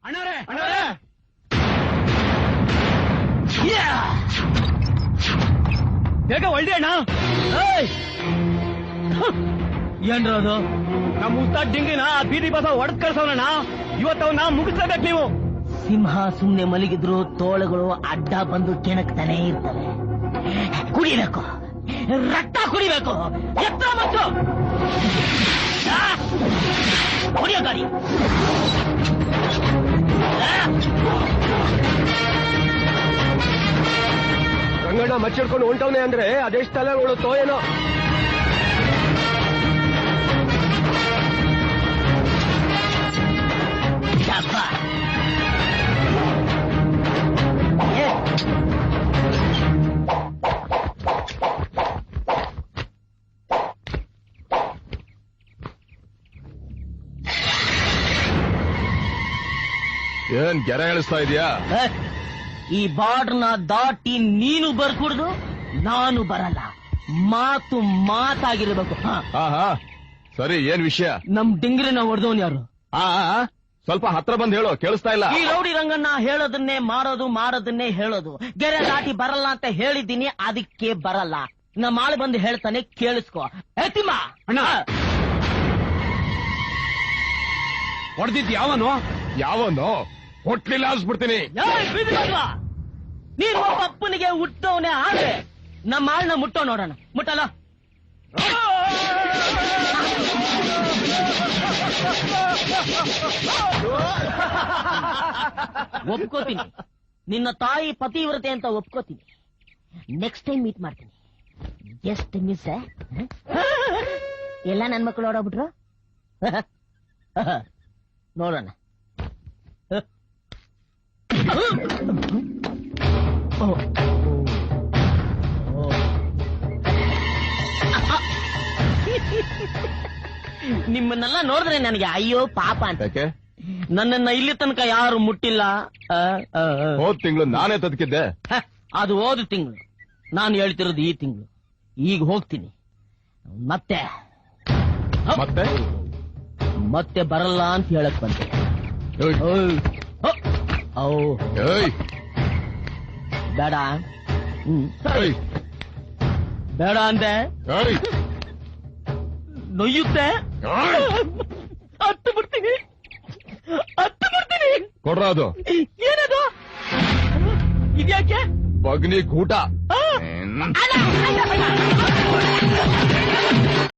ಅಣ್ಣರೇ ಬೇಗ ಒಳ್ಳೆ ಅಣ್ಣ. ಏನ್ರ ಅದು? ನಮ್ಮ ಉಸ್ತಾದ್ ಡಿಂಗಿನ ಬೀದಿ ಬಸ ಹೊಡೆದ್ ಕಳ್ಸವನಣ್ಣ. ಇವತ್ತವನ್ನ ಮುಗಿಸ್ಲೇಬೇಕು ನೀವು. ಸಿಂಹ ಸುಮ್ನೆ ಮಲಗಿದ್ರು ತೋಳುಗಳು ಅಡ್ಡ ಬಂದು ಕೆಣಕ್ತಾನೆ ಇರ್ತವೆ. ಕುಡಿಬೇಕು, ರಕ್ತ ಕುಡಿಬೇಕು. ಎತ್ತರ ಮತ್ತು ಕುಡಿಯೋ ಗಾಡಿ. ರಂಗಣ್ಣ ಮಚ್ಚಿಡ್ಕೊಂಡು ಹೊಂಟವನೆ ಅಂದ್ರೆ ಅದೆಷ್ಟು ತಲೆ ಉಳುತ್ತೋ ಏನೋ. ಏನ್ ಗೆರೆ ಹೇಳಿಸ್ತಾ ಇದೀಯಾ? ಈ ಬಾರ್ಡ್ನ ದಾಟಿ ನೀನು ಬರ್ಕೂಡ್ದು, ನಾನು ಬರಲ್ಲ. ಮಾತು ಮಾತಾಗಿರ್ಬೇಕು. ಸರಿ, ಏನ್ ವಿಷಯ? ನಮ್ ಡಿಂಗ್ರಿನ ಹೊಡೆದವನ್ ಯಾರು? ಸ್ವಲ್ಪ ಹತ್ರ ಬಂದ್ ಹೇಳು, ಕೇಳಿಸ್ತಾ ಇಲ್ಲ. ಈ ರೌಡಿ ರಂಗಣ್ಣ ಹೇಳೋದನ್ನೇ ಮಾಡೋದು, ಮಾಡೋದನ್ನೇ ಹೇಳೋದು. ಗೆರೆ ದಾಟಿ ಬರಲ್ಲ ಅಂತ ಹೇಳಿದ್ದೀನಿ, ಅದಕ್ಕೆ ಬರಲ್ಲ. ನಮ್ಮ ಆಳು ಬಂದು ಹೇಳ್ತಾನೆ, ಕೇಳಿಸ್ಕೊ. ತಿಮ್ಮ ಅಣ್ಣ, ಹೊಡೆದಿದ್ ಯಾವನು ಹೊಟ್ಲಿಲ್ಲ ಅನ್ಸ್ಬಿಡ್ತೀನಿ. ನೀನು ಒಬ್ಬ ಅಪ್ಪನಿಗೆ ಹುಟ್ಟವನೇ ಆದ್ರೆ ನಮ್ಮ ಆಳ್ನ ಮುಟ್ಟೋ ನೋಡೋಣ. ಮುಟ್ಟಲ್ಲ? ಒಪ್ಕೋತೀನಿ, ನಿನ್ನ ತಾಯಿ ಪತಿವ್ರತೆ ಅಂತ ಒಪ್ಕೋತೀನಿ. ನೆಕ್ಸ್ಟ್ ಟೈಮ್ ಮೀಟ್ ಮಾಡ್ತೀನಿ. Just miss. ಎಲ್ಲ ನನ್ ಮಕ್ಕಳು ಓಡೋಗ್ಬಿಟ್ರು. ನೋಡೋಣ. ನಿಮ್ಮನ್ನೆಲ್ಲ ನೋಡಿದ್ರೆ ನನಗೆ ಅಯ್ಯೋ ಪಾಪ ಅಂತ. ನನ್ನನ್ನ ಇಲ್ಲಿ ತನಕ ಯಾರು ಮುಟ್ಟಿಲ್ಲ. ಹೋದ್ ತಿಂಗಳು ನಾನೇ ತದಕಿದ್ದೆ. ಅದು ಹೋದ ತಿಂಗಳು. ನಾನು ಹೇಳ್ತಿರೋದು ಈ ತಿಂಗಳು. ಈಗ ಹೋಗ್ತೀನಿ. ಮತ್ತೆ ಮತ್ತೆ ಬರಲ್ಲ ಅಂತ ಹೇಳಕ್ ಬಂದೆ. ಬೇಡ. ಬೇಡ ಅಂದೆ. ನೊಯ್ಯುತ್ತೆ. ಹತ್ತು ಬಿಡ್ತೀನಿ. ಕೊಡ್ರ ಅದು. ಏನದು? ಇದ್ಯಾಕೆ? ಬಗ್ನಿ ಗೂಟ.